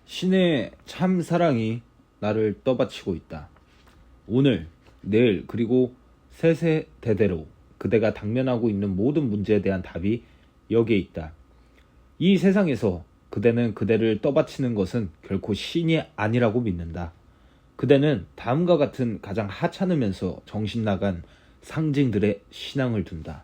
신의 참 사랑이 나를 떠받치고 있다. 오늘, 내일, 그리고 세세대대로 그대가 당면하고 있는 모든 문제에 대한 답이 여기에 있다. 이 세상에서 그대는 그대를 떠받치는 것은 결코 신이 아니라고 믿는다. 그대는 다음과 같은 가장 하찮으면서 정신나간 상징들의 신앙을 둔다.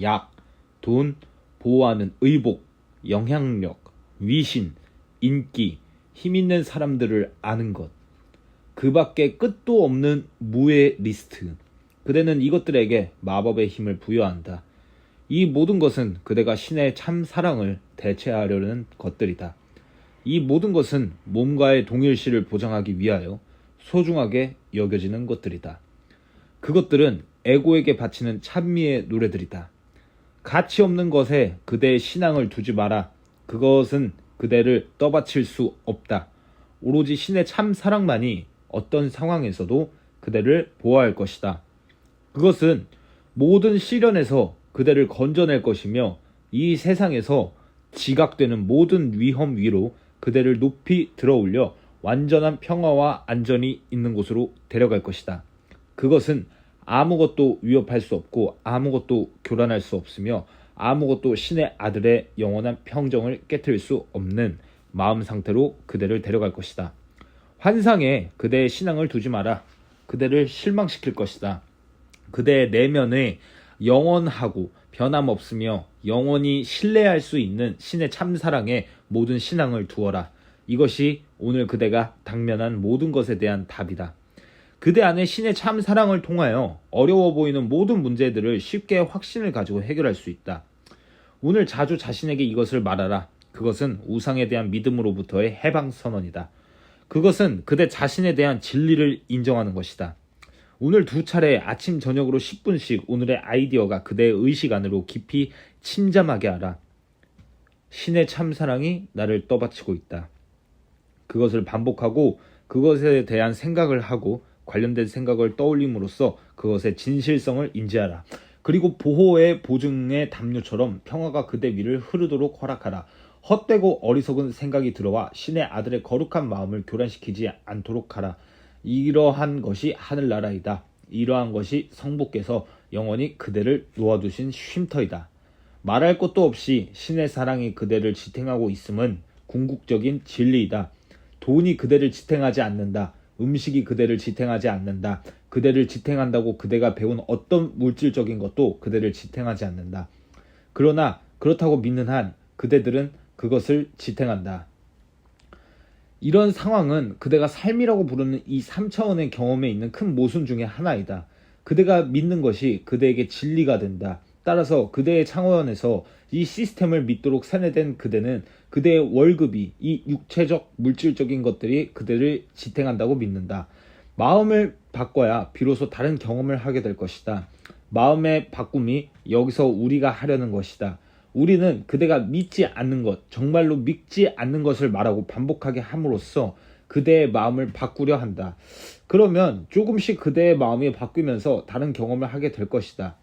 약, 돈, 보호하는 의복, 영향력, 위신, 인기, 힘있는 사람들을 아는 것. 그 밖에 끝도 없는 무의 리스트. 그대는 이것들에게 마법의 힘을 부여한다. 이 모든 것은 그대가 신의 참 사랑을 대체하려는 것들이다. 이 모든 것은 몸과의 동일시를 보장하기 위하여 소중하게 여겨지는 것들이다. 그것들은 에고에게 바치는 찬미의 노래들이다. 가치 없는 것에 그대의 신앙을 두지 마라. 그것은 그대를 떠받칠 수 없다. 오로지 신의 참 사랑만이 어떤 상황에서도 그대를 보호할 것이다. 그것은 모든 시련에서 그대를 건져낼 것이며 이 세상에서 지각되는 모든 위험 위로 그대를 높이 들어올려 완전한 평화와 안전이 있는 곳으로 데려갈 것이다. 그것은 아무것도 위협할 수 없고 아무것도 교란할 수 없으며 아무것도 신의 아들의 영원한 평정을 깨트릴 수 없는 마음 상태로 그대를 데려갈 것이다. 환상에 그대의 신앙을 두지 마라. 그대를 실망시킬 것이다. 그대의 내면에 영원하고 변함없으며 영원히 신뢰할 수 있는 신의 참사랑에 모든 신앙을 두어라. 이것이 오늘 그대가 당면한 모든 것에 대한 답이다. 그대 안에 신의 참 사랑을 통하여 어려워 보이는 모든 문제들을 쉽게 확신을 가지고 해결할 수 있다. 오늘 자주 자신에게 이것을 말하라. 그것은 우상에 대한 믿음으로부터의 해방 선언이다. 그것은 그대 자신에 대한 진리를 인정하는 것이다. 오늘 2차례 아침 저녁으로 10분씩 오늘의 아이디어가 그대의 의식 안으로 깊이 침잠하게 하라. 신의 참 사랑이 나를 떠받치고 있다. 그것을 반복하고 그것에 대한 생각을 하고 관련된 생각을 떠올림으로써 그것의 진실성을 인지하라. 그리고 보호의 보증의 담요처럼 평화가 그대 위를 흐르도록 허락하라. 헛되고 어리석은 생각이 들어와 신의 아들의 거룩한 마음을 교란시키지 않도록 하라. 이러한 것이 하늘나라이다. 이러한 것이 성부께서 영원히 그대를 놓아두신 쉼터이다. 말할 것도 없이 신의 사랑이 그대를 지탱하고 있음은 궁극적인 진리이다. 돈이 그대를 지탱하지 않는다. 음식이 그대를 지탱하지 않는다. 그대를 지탱한다고 그대가 배운 어떤 물질적인 것도 그대를 지탱하지 않는다. 그러나 그렇다고 믿는 한 그대들은 그것을 지탱한다. 이런 상황은 그대가 삶이라고 부르는 이 3차원의 경험에 있는 큰 모순 중에 하나이다. 그대가 믿는 것이 그대에게 진리가 된다. 따라서 그대의 창원에서 이 시스템을 믿도록 세뇌된 그대는 그대의 월급이 이 육체적 물질적인 것들이 그대를 지탱한다고 믿는다. 마음을 바꿔야 비로소 다른 경험을 하게 될 것이다. 마음의 바꿈이 여기서 우리가 하려는 것이다. 우리는 그대가 믿지 않는 것, 정말로 믿지 않는 것을 말하고 반복하게 함으로써 그대의 마음을 바꾸려 한다. 그러면 조금씩 그대의 마음이 바뀌면서 다른 경험을 하게 될 것이다.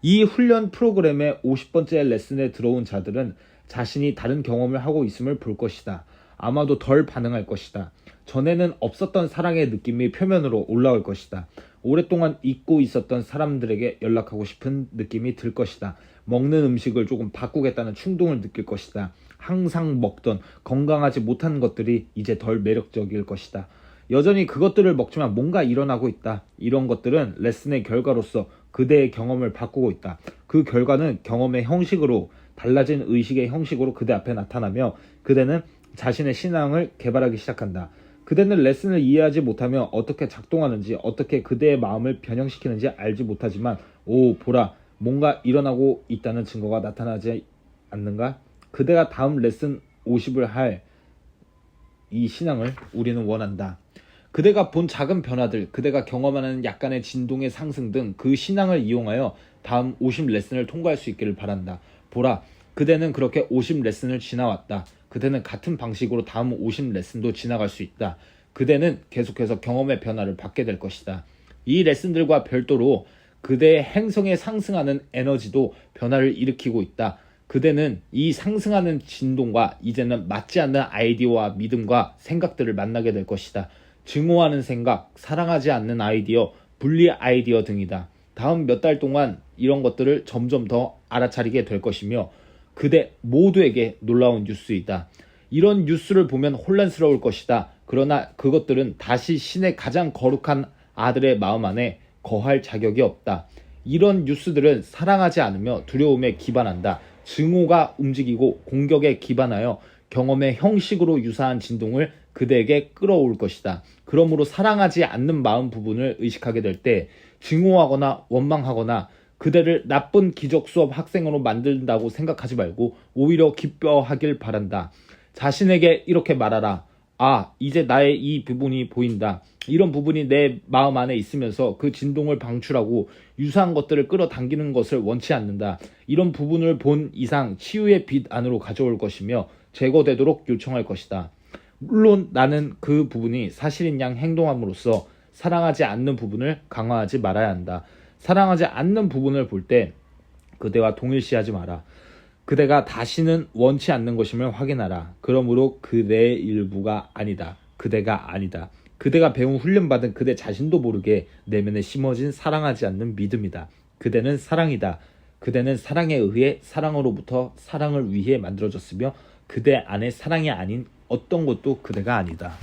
이 훈련 프로그램의 50번째 레슨에 들어온 자들은 자신이 다른 경험을 하고 있음을 볼 것이다. 아마도 덜 반응할 것이다. 전에는 없었던 사랑의 느낌이 표면으로 올라올 것이다. 오랫동안 잊고 있었던 사람들에게 연락하고 싶은 느낌이 들 것이다. 먹는 음식을 조금 바꾸겠다는 충동을 느낄 것이다. 항상 먹던 건강하지 못한 것들이 이제 덜 매력적일 것이다. 여전히 그것들을 먹지만 뭔가 일어나고 있다. 이런 것들은 레슨의 결과로서 그대의 경험을 바꾸고 있다. 그 결과는 경험의 형식으로 달라진 의식의 형식으로 그대 앞에 나타나며 그대는 자신의 신앙을 개발하기 시작한다. 그대는 레슨을 이해하지 못하며 어떻게 작동하는지 어떻게 그대의 마음을 변형시키는지 알지 못하지만 오 보라 뭔가 일어나고 있다는 증거가 나타나지 않는가? 그대가 다음 레슨 50을 할 이 신앙을 우리는 원한다. 그대가 본 작은 변화들, 그대가 경험하는 약간의 진동의 상승 등 그 신앙을 이용하여 다음 50 레슨을 통과할 수 있기를 바란다. 보라, 그대는 그렇게 50 레슨을 지나왔다. 그대는 같은 방식으로 다음 50 레슨도 지나갈 수 있다. 그대는 계속해서 경험의 변화를 받게 될 것이다. 이 레슨들과 별도로 그대의 행성에 상승하는 에너지도 변화를 일으키고 있다. 그대는 이 상승하는 진동과 이제는 맞지 않는 아이디어와 믿음과 생각들을 만나게 될 것이다. 증오하는 생각, 사랑하지 않는 아이디어, 분리 아이디어 등이다. 다음 몇 달 동안 이런 것들을 점점 더 알아차리게 될 것이며 그대 모두에게 놀라운 뉴스이다. 이런 뉴스를 보면 혼란스러울 것이다. 그러나 그것들은 다시 신의 가장 거룩한 아들의 마음 안에 거할 자격이 없다. 이런 뉴스들은 사랑하지 않으며 두려움에 기반한다. 증오가 움직이고 공격에 기반하여 경험의 형식으로 유사한 진동을 그대에게 끌어올 것이다. 그러므로 사랑하지 않는 마음 부분을 의식하게 될 때 증오하거나 원망하거나 그대를 나쁜 기적 수업 학생으로 만든다고 생각하지 말고 오히려 기뻐하길 바란다. 자신에게 이렇게 말하라. 아, 이제 나의 이 부분이 보인다. 이런 부분이 내 마음 안에 있으면서 그 진동을 방출하고 유사한 것들을 끌어당기는 것을 원치 않는다. 이런 부분을 본 이상 치유의 빛 안으로 가져올 것이며 제거되도록 요청할 것이다. 물론 나는 그 부분이 사실인 양 행동함으로써 사랑하지 않는 부분을 강화하지 말아야 한다. 사랑하지 않는 부분을 볼 때 그대와 동일시하지 마라. 그대가 다시는 원치 않는 것임을 확인하라. 그러므로 그대의 일부가 아니다. 그대가 아니다. 그대가 배운 훈련받은 그대 자신도 모르게 내면에 심어진 사랑하지 않는 믿음이다. 그대는 사랑이다. 그대는 사랑에 의해 사랑으로부터 사랑을 위해 만들어졌으며 그대 안에 사랑이 아닌 어떤 것도 그대가 아니다.